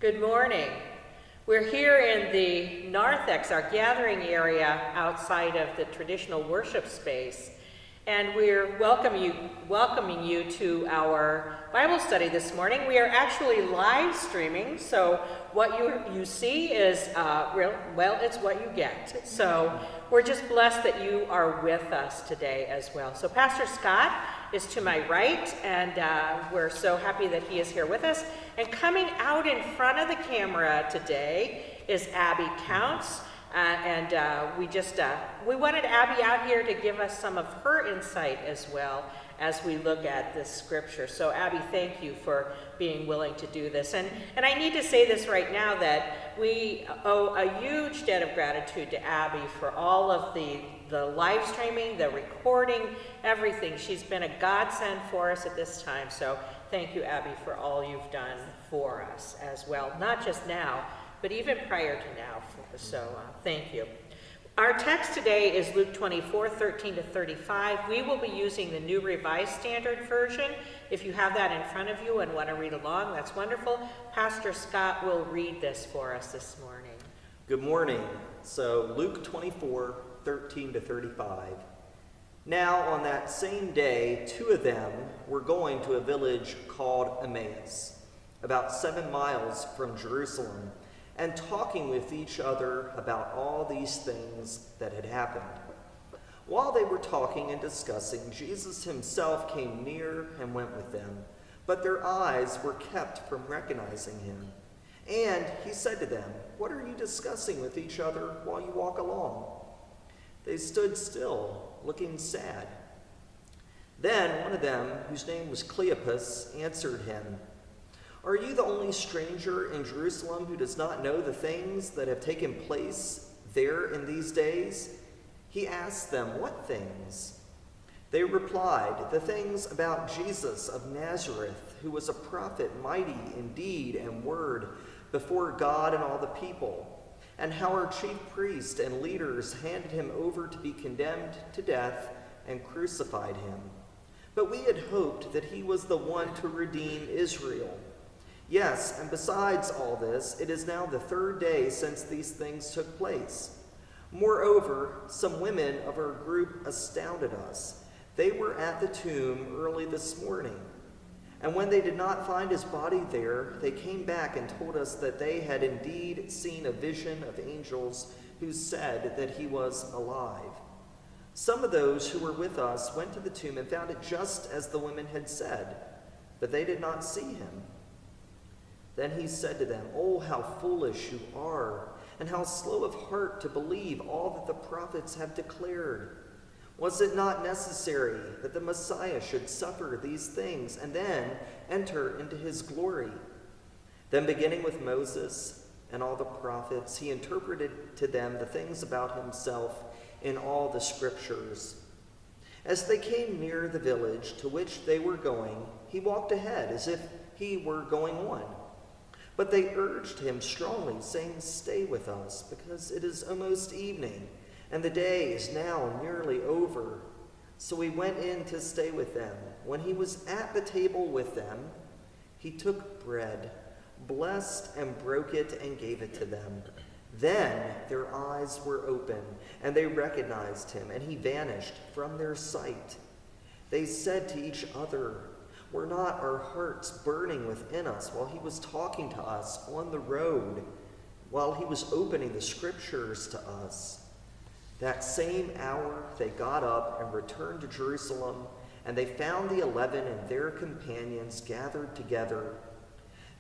Good morning. We're here in the narthex, our gathering area outside of the traditional worship space, and we're welcoming you to our Bible study this morning. We are actually live streaming, so what you see is, it's what you get. So we're just blessed that you are with us today as well. So Pastor Scott is to my right, and we're so happy that he is here with us. And coming out in front of the camera today is Abby Counts, we wanted Abby out here to give us some of her insight as well as we look at this scripture. So Abby, thank you for being willing to do this. And I need to say this right now, that we owe a huge debt of gratitude to Abby for all of the live streaming, the recording, everything. She's been a godsend for us at this time. So thank you, Abby, for all you've done for us as well. Not just now, but even prior to now. So thank you. Our text today is Luke 24:13-35. We will be using the New Revised Standard Version. If you have that in front of you and want to read along, that's wonderful. Pastor Scott will read this for us this morning. Good morning. So Luke 24:13-35. Now on that same day, two of them were going to a village called Emmaus, about 7 miles from Jerusalem, and talking with each other about all these things that had happened. While they were talking and discussing, Jesus himself came near and went with them, but their eyes were kept from recognizing him. And he said to them, "What are you discussing with each other while you walk along?" They stood still, looking sad. Then one of them, whose name was Cleopas, answered him, "Are you the only stranger in Jerusalem who does not know the things that have taken place there in these days?" He asked them, "What things?" They replied, "The things about Jesus of Nazareth, who was a prophet, mighty in deed and word before God and all the people, and how our chief priests and leaders handed him over to be condemned to death and crucified him. But we had hoped that he was the one to redeem Israel. Yes, and besides all this, it is now the 3rd day since these things took place. Moreover, some women of our group astounded us. They were at the tomb early this morning, and when they did not find his body there, they came back and told us that they had indeed seen a vision of angels who said that he was alive. Some of those who were with us went to the tomb and found it just as the women had said, but they did not see him." Then he said to them, "Oh, how foolish you are, and how slow of heart to believe all that the prophets have declared. Was it not necessary that the Messiah should suffer these things and then enter into his glory?" Then beginning with Moses and all the prophets, he interpreted to them the things about himself in all the scriptures. As they came near the village to which they were going, he walked ahead as if he were going on. But they urged him strongly, saying, "Stay with us, because it is almost evening, and the day is now nearly over." So he went in to stay with them. When he was at the table with them, he took bread, blessed and broke it, and gave it to them. Then their eyes were open, and they recognized him, and he vanished from their sight. They said to each other, "Were not our hearts burning within us while he was talking to us on the road, while he was opening the scriptures to us?" That same hour they got up and returned to Jerusalem, and they found the 11 and their companions gathered together.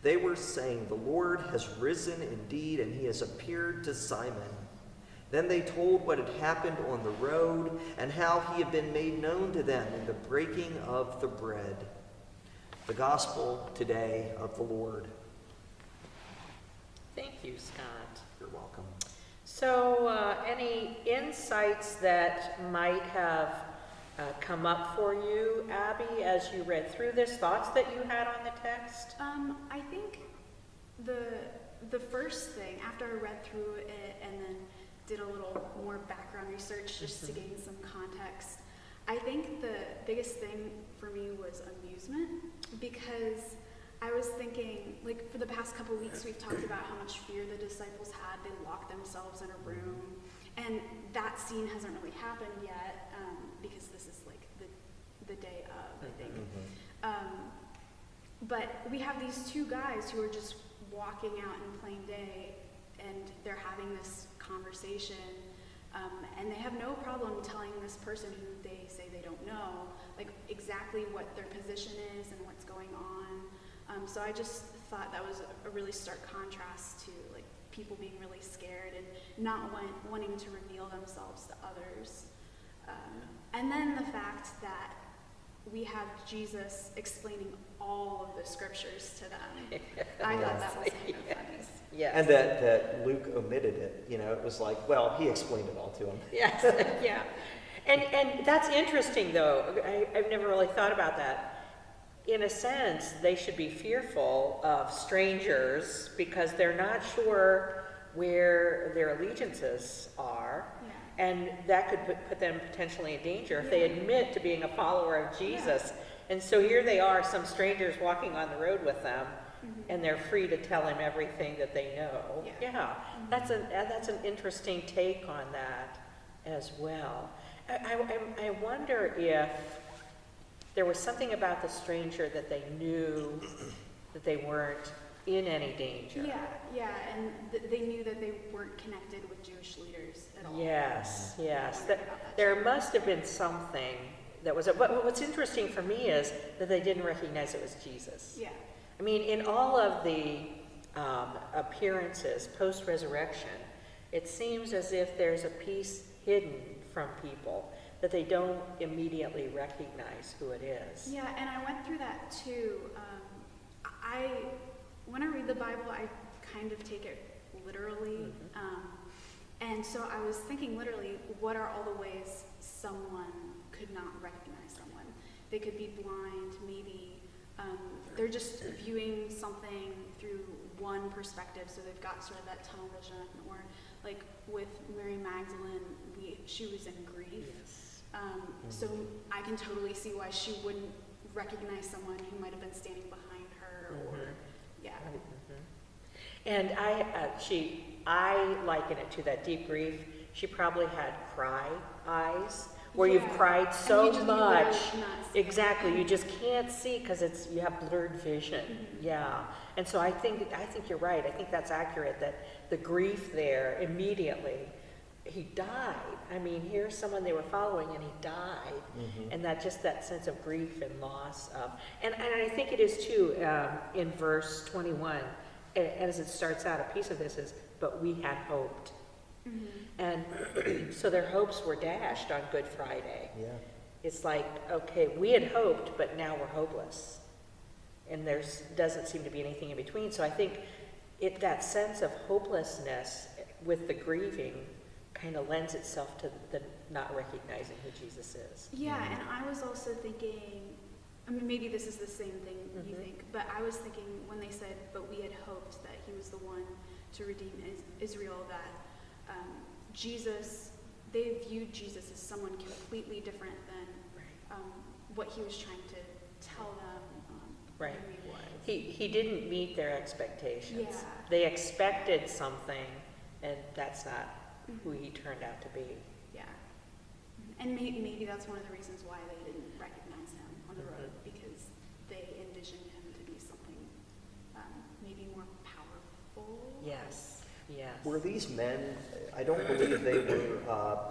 They were saying, "The Lord has risen indeed, and he has appeared to Simon." Then they told what had happened on the road, and how he had been made known to them in the breaking of the bread. The gospel today of the Lord. Thank you, Scott. You're welcome. So any insights that might have come up for you, Abby, as you read through this? Thoughts that you had on the text? I think the first thing, after I read through it and then did a little more background research just to gain some context, I think the biggest thing for me was amusement, because I was thinking, like, for the past couple weeks, we've talked about how much fear the disciples had. They locked themselves in a room. And that scene hasn't really happened yet, because this is, like, the day of, I think. But we have these two guys who are just walking out in plain day, and they're having this conversation. And they have no problem telling this person who they say they don't know, like, exactly what their position is and what's going on. So I just thought that was a really stark contrast to, like, people being really scared and not wanting to reveal themselves to others. And then the fact that we have Jesus explaining all of the scriptures to them. I thought that was kind of funny. Yes. And that Luke omitted it. You know, it was like, well, he explained it all to him. Yes, yeah. And that's interesting, though. I've never really thought about that. In a sense, they should be fearful of strangers because they're not sure where their allegiances are. Yeah. And that could put them potentially in danger if they admit to being a follower of Jesus. Yeah. And so here they are, some strangers walking on the road with them, and they're free to tell him everything that they know. Yeah. That's an interesting take on that as well. I wonder if there was something about the stranger that they knew that they weren't in any danger. Yeah, and they knew that they weren't connected with Jewish leaders at all. Yes. There must have been something that was. But what's interesting for me is that they didn't recognize it was Jesus. Yeah. I mean, in all of the appearances post-resurrection, it seems as if there's a piece hidden from people that they don't immediately recognize who it is. Yeah, and I went through that too. When I read the Bible, I kind of take it literally. And so I was thinking literally, what are all the ways someone could not recognize someone? They could be blind, maybe they're just viewing something through one perspective, so they've got sort of that tunnel vision, or like with Mary Magdalene, she was in grief. Yes. So I can totally see why she wouldn't recognize someone who might have been standing behind her, or And I liken it to that deep grief. She probably had cry eyes, where you've cried so much. Exactly, you just can't see because you have blurred vision. Yeah, and so I think you're right. I think that's accurate. That the grief there immediately, he died. I mean, here's someone they were following, and he died, and that sense of grief and loss of. And I think it is too in verse 21, as it starts out. A piece of this is, "But we had hoped." And so their hopes were dashed on Good Friday. Yeah. It's like, okay, we had hoped, but now we're hopeless. And there doesn't seem to be anything in between. So I think that sense of hopelessness with the grieving kind of lends itself to the not recognizing who Jesus is. Yeah, and I was also thinking, I mean, maybe this is the same thing you think, but I was thinking when they said, but we had hoped that he was the one to redeem Israel, that Jesus, they viewed Jesus as someone completely different than what he was trying to tell them who he was. He didn't meet their expectations. Yeah. They expected something, and that's not who he turned out to be. Yeah. And maybe that's one of the reasons why they didn't recognize him on the road, because they envisioned him to be something maybe more powerful. Yes. Were these men, I don't believe they were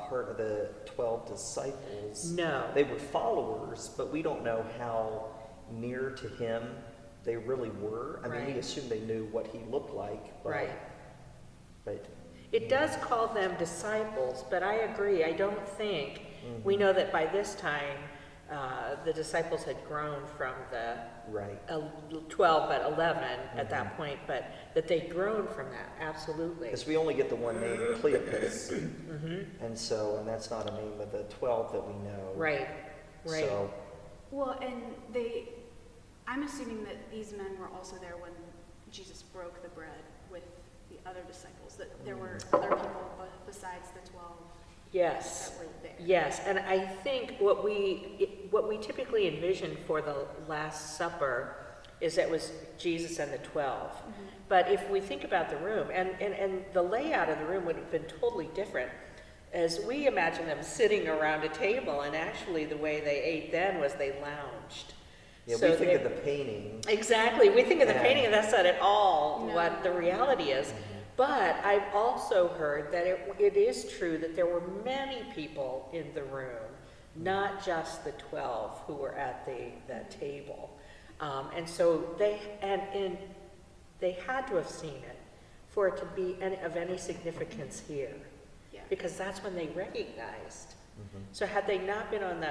part of the 12 disciples. No. They were followers, but we don't know how near to him they really were. I mean, we assume they knew what he looked like. But, But it does call them disciples, but I agree. I don't think, we know that by this time, the disciples had grown from the 12 at 11 at that point, but that they'd grown from that, absolutely. Because we only get the one name, Cleopas, and that's not a name of the 12 that we know. Right. So, well, and I'm assuming that these men were also there when Jesus broke the bread with the other disciples, that there were other people besides the 12. Yes. That were there. Yes, and I think what we typically envision for the Last Supper is that it was Jesus and the 12. But if we think about the room, and the layout of the room would have been totally different, as we imagine them sitting around a table, and actually the way they ate then was they lounged. Yeah, So we think of the painting. Exactly. We think of the Yeah. painting, and that's not at all No. what the reality is. But I've also heard that it is true that there were many people in the room, not just the 12 who were at that table. And so they had to have seen it for it to be of any significance here, Yeah. because that's when they recognized. So had they not been at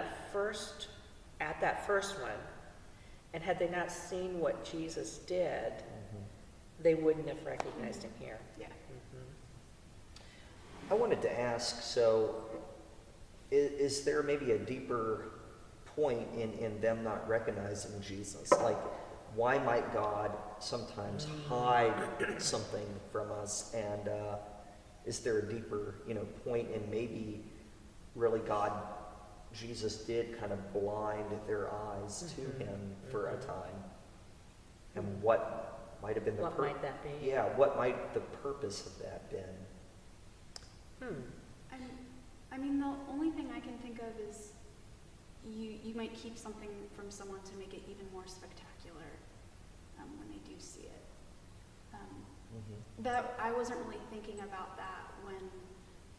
that first one, and had they not seen what Jesus did, they wouldn't have recognized him here. Yeah. I wanted to ask, so is there maybe a deeper point in them not recognizing Jesus? Like, why might God sometimes hide something from us? And is there a deeper, point in maybe really Jesus did kind of blind their eyes to him for a time? And what might have been the What might that be? Yeah, what might the purpose of that been? I mean, the only thing I can think of is you might keep something from someone to make it even more spectacular when they do see it. That I wasn't really thinking about that when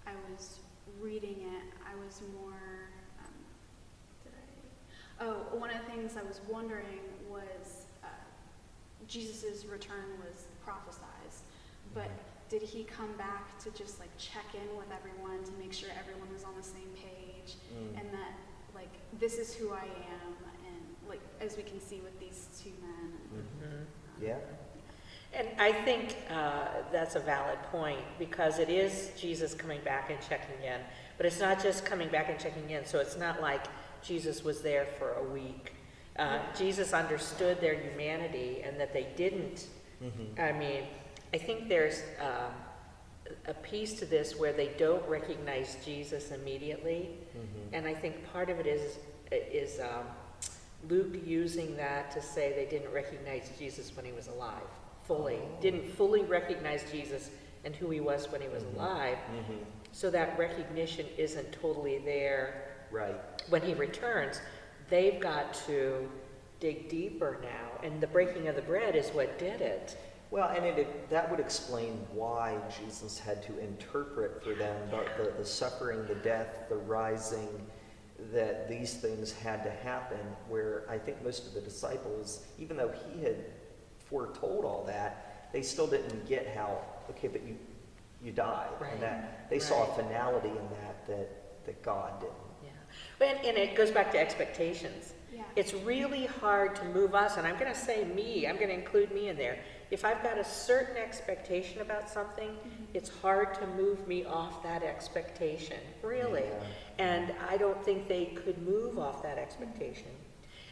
I was reading it. I was more, one of the things I was wondering was Jesus' return was prophesized, but did he come back to just like check in with everyone to make sure everyone was on the same page and that like this is who I am, and like as we can see with these two men. Yeah. And I think that's a valid point, because it is Jesus coming back and checking in, but it's not just coming back and checking in. So it's not like Jesus was there for a week. Jesus understood their humanity and that they didn't. I mean, I think there's a piece to this where they don't recognize Jesus immediately, and I think part of it is Luke using that to say they didn't recognize Jesus when he was alive fully, didn't fully recognize Jesus and who he was when he was alive, so that recognition isn't totally there when he returns. They've got to dig deeper now, and the breaking of the bread is what did it. Well, and that would explain why Jesus had to interpret for them the suffering, the death, the rising, that these things had to happen, where I think most of the disciples, even though he had foretold all that, they still didn't get how, okay, but you died. And that they saw a finality in that God didn't. And it goes back to expectations. Yeah. It's really hard to move us, and I'm going to say me, I'm going to include me in there. If I've got a certain expectation about something, it's hard to move me off that expectation, really. And I don't think they could move off that expectation.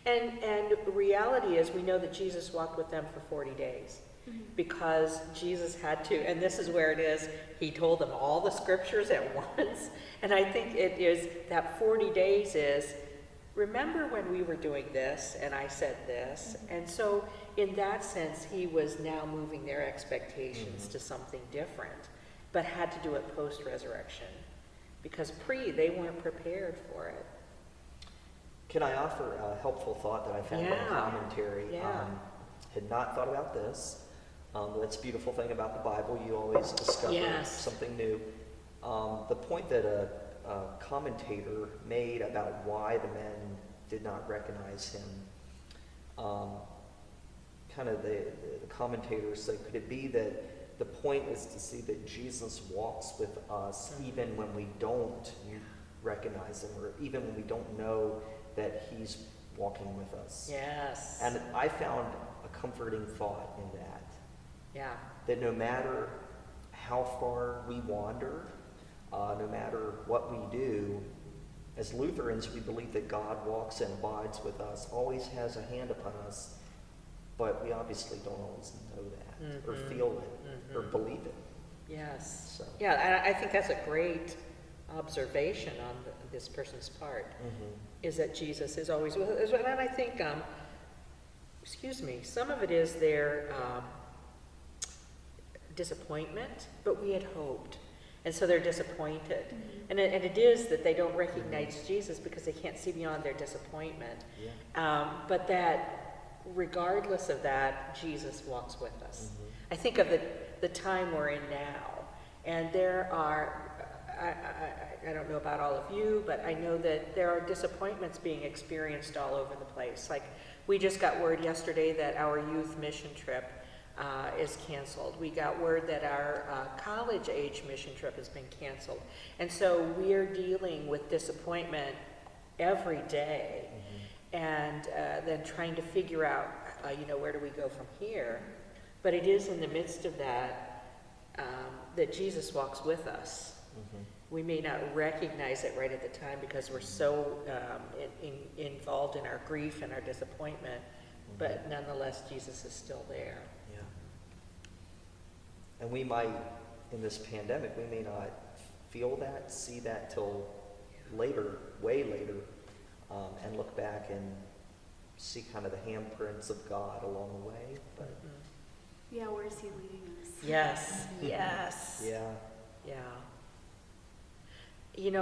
And reality is, we know that Jesus walked with them for 40 days. Because Jesus had to, and this is where it is, he told them all the scriptures at once. And I think it is that 40 days is, remember when we were doing this and I said this? And so in that sense, he was now moving their expectations to something different, but had to do it post-resurrection, because they weren't prepared for it. Can I offer a helpful thought that I found in the commentary? Had not thought about this. That's a beautiful thing about the Bible. You always discover something new. The point that a commentator made about why the men did not recognize him, kind of the commentator said, could it be that the point is to see that Jesus walks with us even when we don't recognize him, or even when we don't know that he's walking with us? Yes. And I found a comforting thought in that. Yeah. That no matter how far we wander, no matter what we do, as Lutherans, we believe that God walks and abides with us, always has a hand upon us, but we obviously don't always know that, or feel it, or believe it. Yes. So. Yeah, I think that's a great observation on this person's part, is that Jesus is always with us. And I think some of it is their disappointment, but we had hoped. And so they're disappointed. And it is that they don't recognize Jesus because they can't see beyond their disappointment. But that, regardless of that, Jesus walks with us. I think of the time we're in now, and there are, I don't know about all of you, but I know that there are disappointments being experienced all over the place. Like, we just got word yesterday that our youth mission trip is canceled. We got word that our college-age mission trip has been canceled. And so we're dealing with disappointment every day, and then trying to figure out, where do we go from here? But it is in the midst of that that Jesus walks with us. We may not recognize it right at the time because we're so involved in our grief and our disappointment, but nonetheless, Jesus is still there. And we might, in this pandemic, we may not feel that, see that till later, way later, and look back and see kind of the handprints of God along the way. But yeah, where is he leading us? Yes, yes. Yeah.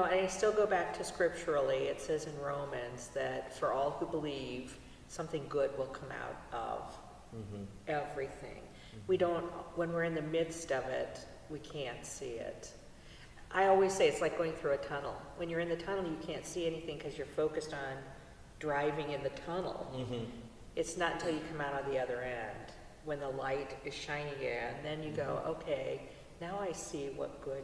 I still go back to scripturally. It says in Romans that for all who believe, something good will come out of everything. We don't, when we're in the midst of it, we can't see it. I always say it's like going through a tunnel. When you're in the tunnel, you can't see anything because you're focused on driving in the tunnel. It's not until you come out on the other end, when the light is shining again, then you go, okay, now I see what good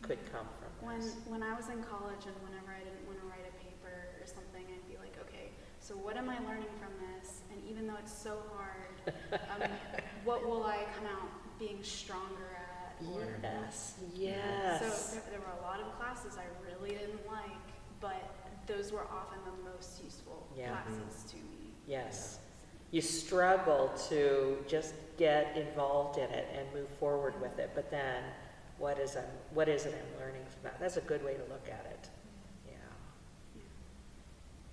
could come from this. When I was in college and whenever I didn't want to write a paper or something, I'd be like, okay, so what am I learning from this? And even though it's so hard, what will I come out being stronger at? Or, Yes. So there were a lot of classes I really didn't like, but those were often the most useful classes to me. Yes. You struggle to just get involved in it and move forward with it, but then what is it I'm learning from that? That's a good way to look at it. Yeah.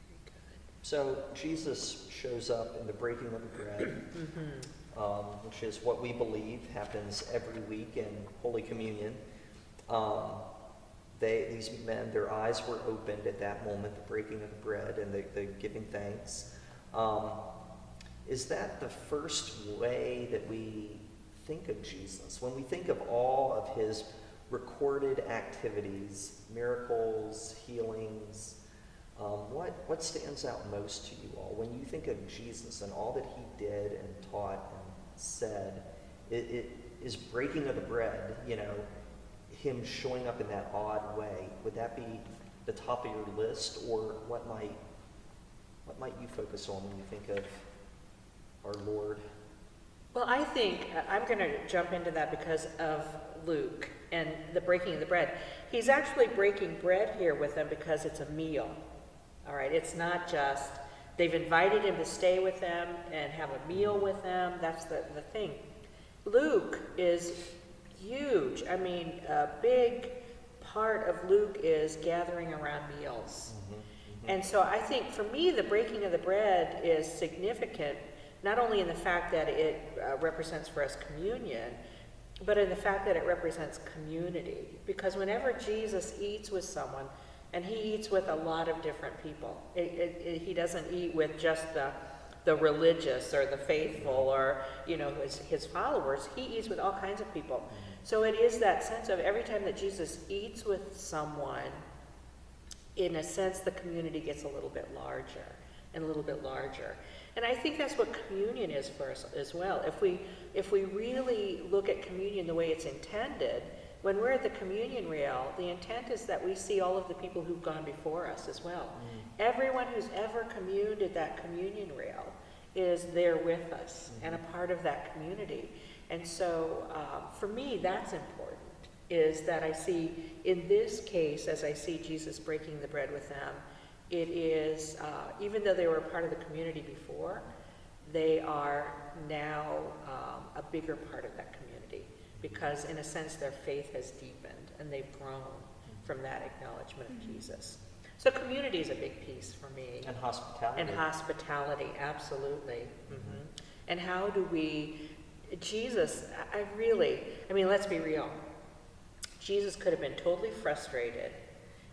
Very good. So Jesus shows up in the breaking of the bread, which is what we believe happens every week in Holy Communion. These men, their eyes were opened at that moment, the breaking of the bread and the giving thanks. Is that the first way that we think of Jesus? When we think of all of his recorded activities, miracles, healings, what stands out most to you all? When you think of Jesus and all that he did and taught and said, it is breaking of the bread, him showing up in that odd way. Would that be the top of your list, or what might you focus on when you think of our Lord? Well, I think I'm going to jump into that because of Luke and the breaking of the bread. He's actually breaking bread here with them because it's a meal. All right, it's not just they've invited him to stay with them and have a meal with them. That's the thing. Luke is huge. I mean, a big part of Luke is gathering around meals. And so I think for me, the breaking of the bread is significant, not only in the fact that it represents for us communion, but in the fact that it represents community. Because whenever Jesus eats with someone, and he eats with a lot of different people, he doesn't eat with just the religious or the faithful or his followers. He eats with all kinds of people. So it is that sense of every time that Jesus eats with someone, in a sense, the community gets a little bit larger and a little bit larger. And I think that's what communion is for us as well. If we really look at communion the way it's intended, when we're at the communion rail, the intent is that we see all of the people who've gone before us as well. Everyone who's ever communed at that communion rail is there with us and a part of that community. And so for me, that's important, is that I see, in this case, as I see Jesus breaking the bread with them, it is, even though they were a part of the community before, they are now a bigger part of that community, because in a sense their faith has deepened and they've grown from that acknowledgement of Jesus. So community is a big piece for me. And hospitality. And hospitality, absolutely. And how do we, Jesus, I mean, let's be real. Jesus could have been totally frustrated,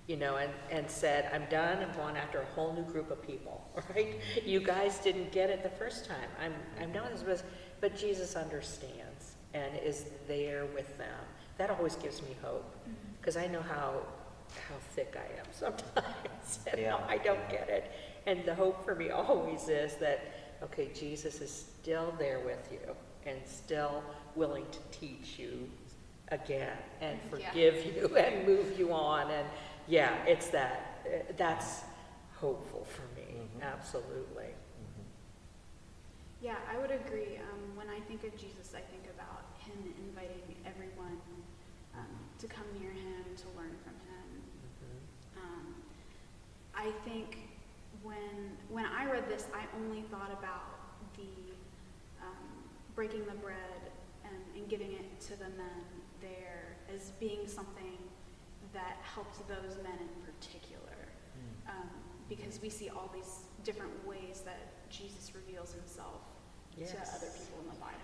you know, and said, I'm done, I'm going after a whole new group of people, right? You guys didn't get it the first time. I'm done with this, but Jesus understands and is there with them. That always gives me hope, because I know how thick I am sometimes, and Yeah. I don't get it. And the hope for me always is that, okay, Jesus is still there with you and still willing to teach you again and forgive you and move you on. And yeah, it's that's hopeful for me. Absolutely. Yeah, I would agree. When I think of Jesus, I think about him inviting everyone to come near him, to learn from him. I think when I read this, I only thought about the breaking the bread and giving it to the men there as being something that helped those men in particular, because we see all these different ways that Jesus reveals himself to other people in the Bible.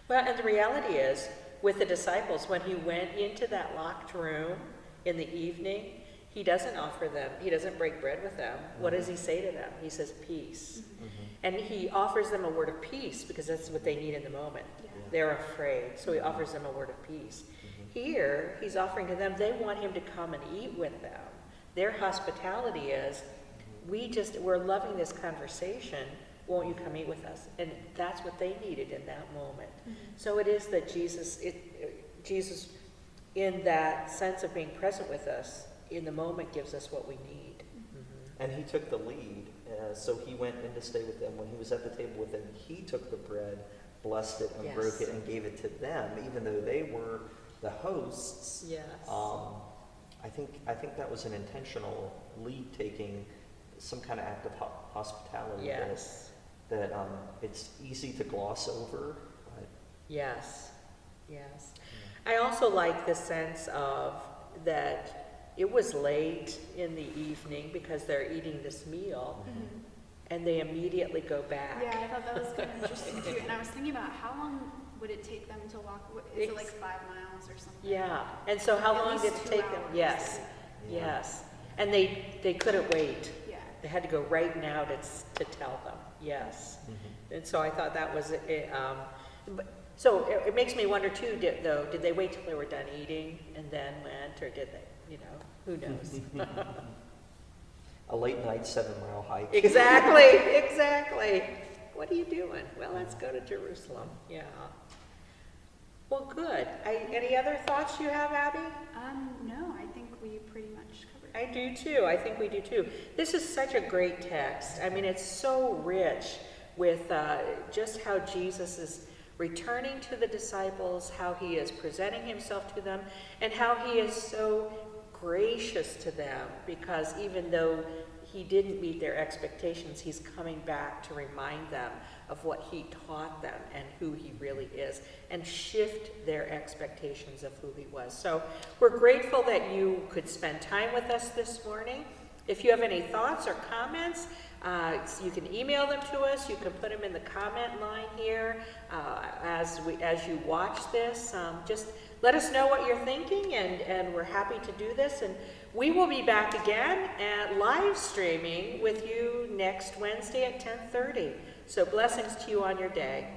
Well, and the reality is, with the disciples, when he went into that locked room in the evening, he doesn't break bread with them. What does he say to them? He says, peace. And he offers them a word of peace because that's what they need in the moment. They're afraid, so he offers them a word of peace. Here, he's offering to them, they want him to come and eat with them. Their hospitality is, we're loving this conversation, won't you come eat with us? And that's what they needed in that moment. So it is that Jesus, in that sense of being present with us, in the moment gives us what we need. And he took the lead, so he went in to stay with them. When he was at the table with them, he took the bread, blessed it, and broke it, and gave it to them, even though they were the hosts. Yes. I think that was an intentional lead taking, some kind of act of hospitality. Yes. That it's easy to gloss over. But Yes. I also like the sense of that it was late in the evening because they're eating this meal, and they immediately go back. Yeah, I thought that was kind of interesting too. And I was thinking about how long would it take them to walk? Is it like 5 miles or something? Yeah. And so how At long least did it 2 take them? hours. Yes. Yes. And they couldn't wait. Yeah. They had to go right now to tell them. Yes. And so I thought that was it. So it makes me wonder too, did they wait till they were done eating and then went, or did they, who knows? a late night 7-mile hike. Exactly. What are you doing? Well, let's go to Jerusalem. Yeah. Well, good. Any other thoughts you have, Abby? No, I think we pretty much covered it. I do too. I think we do too. This is such a great text. I mean, it's so rich with just how Jesus is returning to the disciples, how he is presenting himself to them, and how he is so gracious to them, because even though he didn't meet their expectations, he's coming back to remind them of what he taught them and who he really is, and shift their expectations of who he was. So we're grateful that you could spend time with us this morning. If you have any thoughts or comments, you can email them to us. You can put them in the comment line here as you watch this. Just let us know what you're thinking, and we're happy to do this. And we will be back again at live streaming with you next Wednesday at 10:30. So blessings to you on your day.